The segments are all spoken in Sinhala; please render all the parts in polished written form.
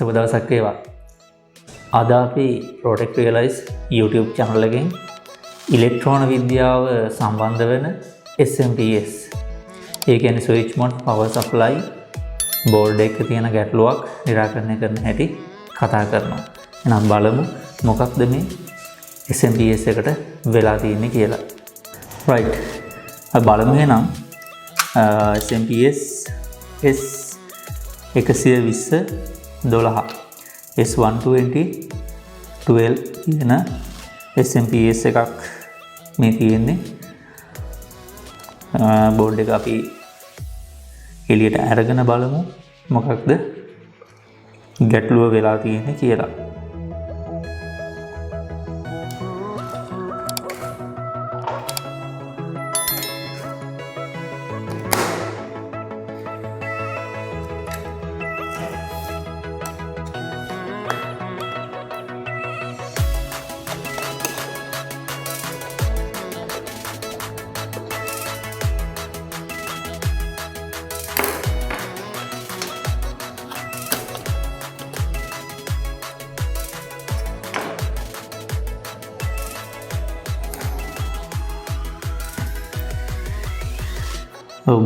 සුබ දවසක් වේවා. අද අපි Protect Realize YouTube channel එකෙන් ඉලෙක්ට්‍රෝන විද්‍යාව සම්බන්ධ වෙන SMPS ඒ කියන්නේ switch mode power supply board එකක තියෙන ගැටලුවක් निराකරණය කරන හැටි කතා කරනවා. එහෙනම් බලමු මොකක්ද මේ SMPS එකට වෙලා තියෙන්නේ කියලා. right. අපි බලමු එහෙනම් SMPS S-120-12 S-120-12 කියන SMPS එකක් මේ තියෙන්නේ. බෝඩ් එක අපි එළියට අරගෙන බලමු මොකක්ද ගැටලුව වෙලා තියෙන්නේ කියලා.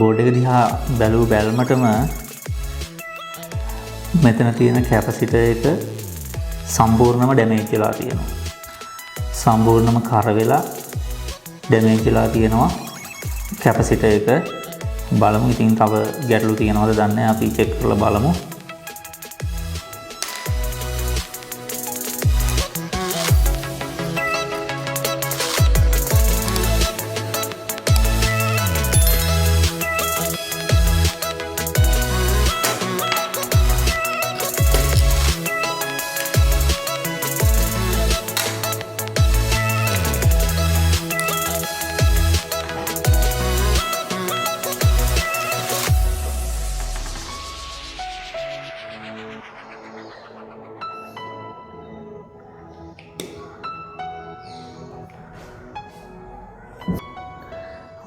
බෝඩ් එක දිහා බැලුව බැලමටම මෙතන තියෙන කැපසිටර් එක සම්පූර්ණයෙන්ම ඩැමේජ් වෙලා තියෙනවා. සම්පූර්ණයෙන්ම කර වෙලා ඩැමේජ් වෙලා තියෙනවා කැපසිටර් එක. බලමු ඉතින් තව ගැටලු තියෙනවද දන්නේ නැහැ. අපි චෙක් කරලා බලමු.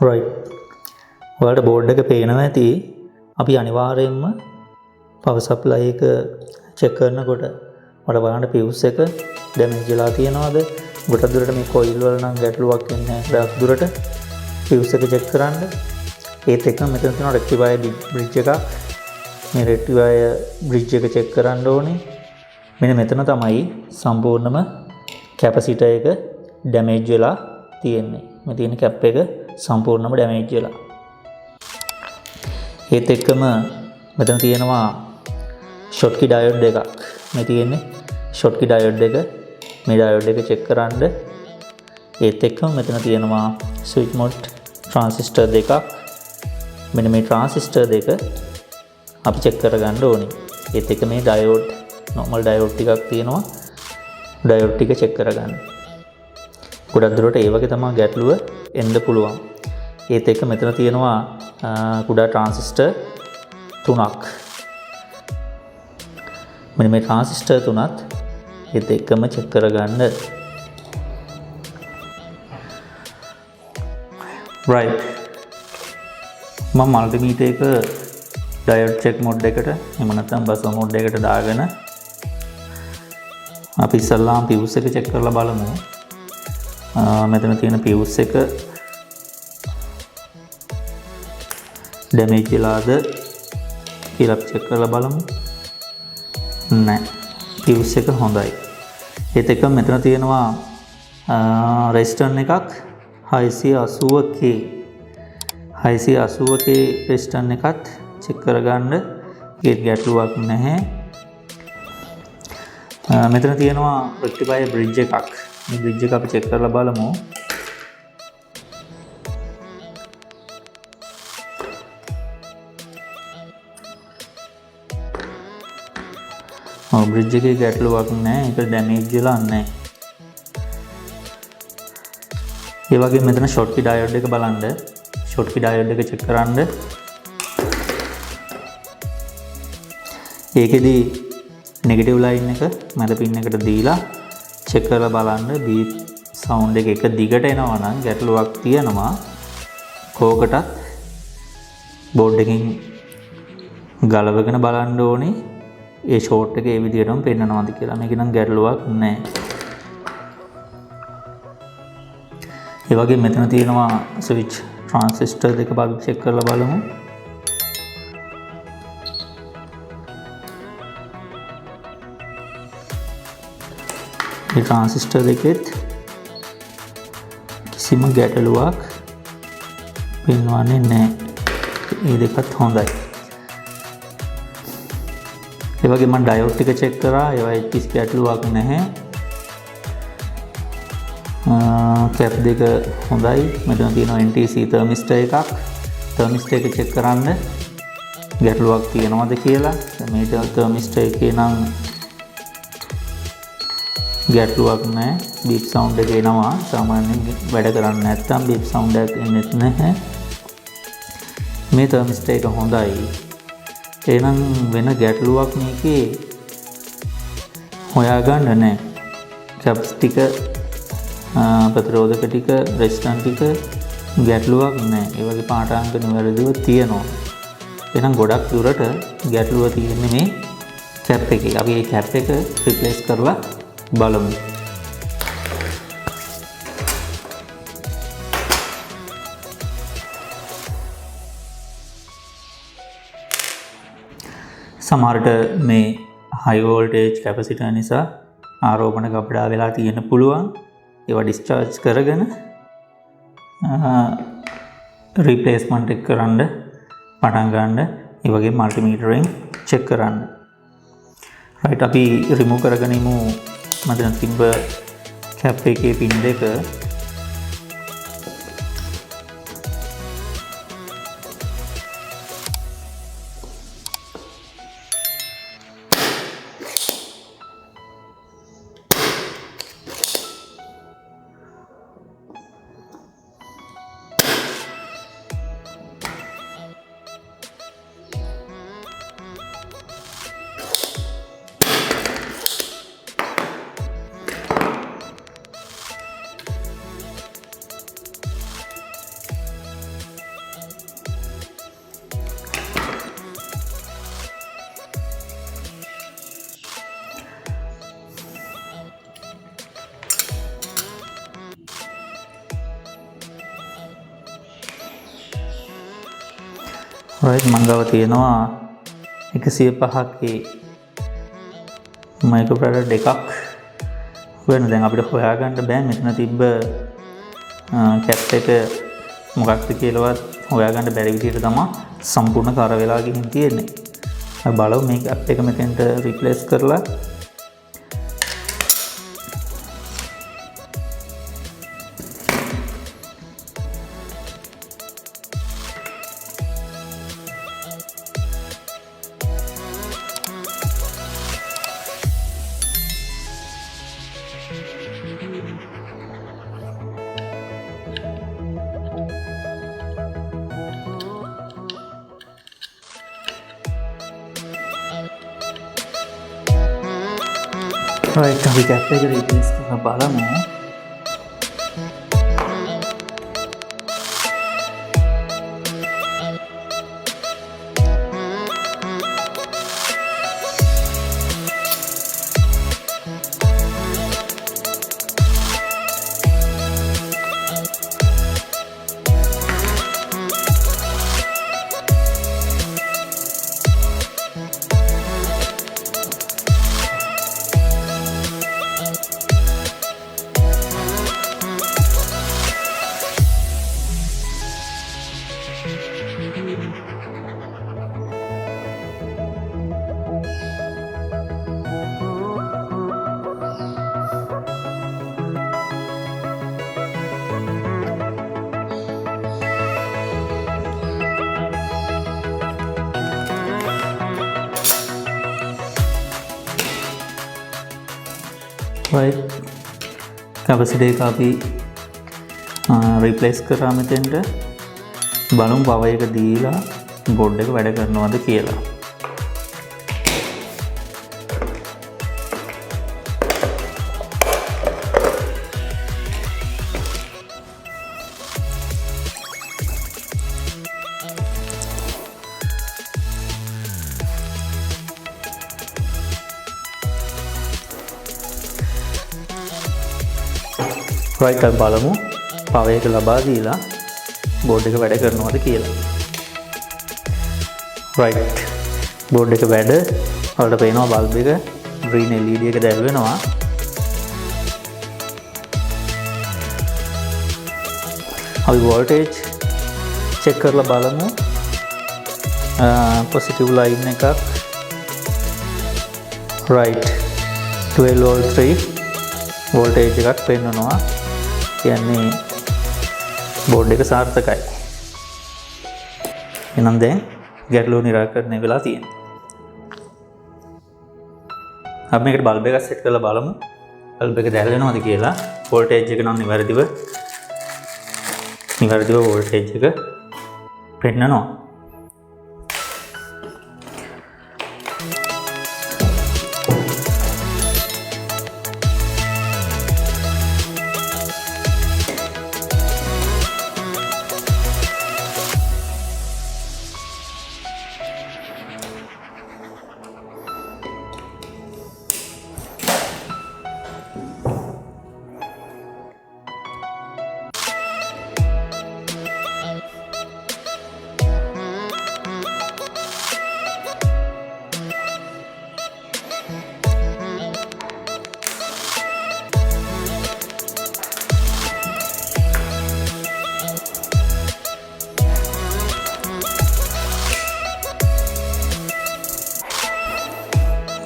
right. ඔයාලට බෝඩ් එක පේනවා ඇති. අපි අනිවාර්යයෙන්ම power supply එක check කරනකොට ඔයාලට බලන්න fuse එක damage වෙලා තියෙනවද? ගොඩක් දුරට මේ coil වල නම් ගැටලුවක් එන්නේ නැහැ. ගොඩක් දුරට fuse එක check කරන්න. ඒත් එක්කම මෙතන තියෙන rectifier bridge එකක්. මේ rectifier bridge එක check කරන්න ඕනේ. මෙන්න මෙතන තමයි සම්පූර්ණම capacitor එක damage වෙලා තියෙන්නේ. මේ තියෙන cap එක සම්පූර්ණයෙන්ම ඩැමේජ් වෙලා. ඒත් එක්කම මෙතන තියෙනවා Schottky diode එකක්. මේ තියෙන්නේ Schottky diode එක. මේ diode එක check කරන්න. ඒත් එක්කම මෙතන තියෙනවා switch mode transistor දෙකක්. මෙන්න මේ transistor දෙක අපි check කරගන්න ඕනේ. ඒත් එක්ක මේ diode normal diode ටිකක් තියෙනවා. diode ටික check කරගන්න. ගොඩක් දුරට ඒ වගේ තමයි ගැටලුව එන්න පුළුවන්. ඒත් එක්ක මෙතන තියෙනවා කුඩා ට්‍රාන්සිස්ටර් 3ක්. මෙන්න මේ ට්‍රාන්සිස්ටර් 3ත් ඒත් එක්කම චෙක් කරගන්න. right. මම මල්ටිමීටර් එක ඩයෝඩ් චෙක් මොඩ් එකට එහෙම නැත්නම් බස් මොඩ් එකට දාගෙන අපි ඉස්සල්ලාම fuse එක චෙක් කරලා බලමු. මෙතන තියෙන fuse එක ඩැමේජ් වෙලාද කියලා චෙක් කරලා බලමු. නැහැ. fuse එක හොඳයි. ඒත් එක්ක මෙතන තියෙනවා resistor එකක් 680k 680k resistor එකත් චෙක් කරගන්න. ඒත් ගැටලුවක් නැහැ. මෙතන තියෙනවා rectifier bridge එකක්. මේ bridge එක අපි check කරලා බලමු. bridge එකේ ගැටලුවක් නැහැ. ඒක damage වෙලා නැහැ. ඒ වගේම මෙතන Schottky diode එක බලන්න. Schottky diode එක check කරන්න. ඒකෙදි negative line එක මැද pin එකට දීලා check කරලා බලන්න. beep sound එක දිගට එනවා නම් ගැටලුවක් තියෙනවා. කෝකටත් බෝඩ් එකකින් ගලවගෙන බලන්න ඕනේ. ඒ ෂෝට් එක ඒ විදිහටම පෙන්නනවාද කියලා. මේක නම් ගැටලුවක් නැහැ. ඒ වගේ මෙතන තියෙනවා ස්විච් ට්‍රාන්සිස්ටර් දෙක අපි චෙක් කරලා බලමු. මේ ට්‍රාන්සිස්ටර් දෙකෙත් කිසිම ගැටලුවක් පෙන්වන්නේ නැහැ. මේ දෙකත් හොඳයි. ඒ වගේ මම ඩයෝඩ් ටික චෙක් කරා. ඒවා කිසි ගැටලුවක් නැහැ. කැප් දෙක හොඳයි. මෙතන තියෙනවා NTC තර්මිස්ටර් එකක්. තර්මිස්ටර් එක චෙක් කරන්න ගැටලුවක් තියෙනවද කියලා. මේ තර්මිස්ටර් එකේ නම් ගැටලුවක් නැහැ. බීප් සවුන්ඩ් එක එනවා. සාමාන්‍යයෙන් වැඩ කරන්නේ නැත්නම් බීප් සවුන්ඩ් එකක් එන්නේ නැහැ. මේ තර්මිස්ටර් එක හොඳයි. එහෙනම් වෙන ගැටලුවක් මේකේ හොයාගන්න නැහැ. කැප්ස් ටික ප්‍රතිරෝධක ටික රෙසිස්ටන්ස් ටික ගැටලුවක් නැහැ. ඒ වගේ පාඨාංක නිවැරදිව තියෙනවා. එහෙනම් ගොඩක් දුරට ගැටලුව තියෙන්නේ මේ කැප් එකේ. අපි මේ කැප් එක රිප්ලේස් කරලා බලමු. සමහරට මේ හයි වෝල්ටේජ් කැපසිටර් නිසා ආරෝපණ කපඩා වෙලා තියෙන්න පුළුවන්. ඒවා ඩිස්චාර්ජ් කරගෙන රිප්ලේස්මන්ට් එක කරන්න පටන් ගන්න. ඒ වගේ මල්ටිමීටරෙන් චෙක් කරන්න. රයිට්, අපි රිමූව් කරගෙන ඉමු මතන තිබ්බ කැප් එකේ පින් දෙක. රයිට්, මංගව තියෙනවා 105ක මයික්‍රෝෆැරඩ් දෙකක් වෙන. දැන් අපිට හොයාගන්න බෑ මෙතන තිබ්බ කැප් එක මොකක්ද කියලාවත් හොයාගන්න බැරි විදිහට තමයි සම්පූර්ණ කර වෙලා ගිහින් තියෙන්නේ. අපි බලමු මේ කැප් එක මෙතෙන්ට රිප්ලේස් කරලා right, අපි කැප් එක රිප්ලේස් කරලා බලමු. right, capacitor එක අපි රිප්ලේස් කරා මෙතෙන්ට. බලමු පවර් එක දීලා බෝඩ් එක වැඩ කරනවද කියලා. right අපි බලමු power එක ලබා දීලා board එක වැඩ කරනවද කියලා. right board එක වැඩ වලට පේනවා bulb එක green LED එක දැල් වෙනවා. අපි voltage check කරලා බලමු. positive line එකක් right 12 volt 3 voltage එකක් පෙන්වනවා. කියන්නේ board එක සාර්ථකයි. එහෙනම් දැන් ගැටලුව निराකරණය වෙලා තියෙනවා. අපි මේකට බල්බ් එකක් සෙට් කරලා බලමු. බල්බ් එක දැල් වෙනවද කියලා. voltage එක නම් නිවැරදිව voltage එක පෙන්නනවා.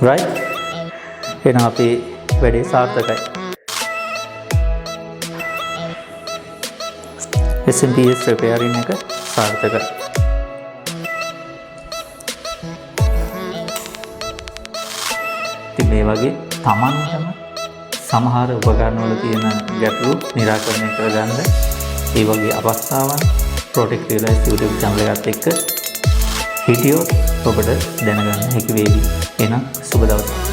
right එහෙනම් අපේ වැඩේ සාර්ථකයි. SMPS repairing එක සාර්ථකයි. ඉතින් මේ වගේ Tamanටම සමහර උපකරණ වල තියෙන ගැටලු निराකරණය කරගන්න ඒ වගේ අවස්ථාවන් Protect Realize YouTube channel එකත් එක්ක හිටියොත් ඔබට දැනගන්න හැකි වේවි. එහෙනම් සුබ දවසක්.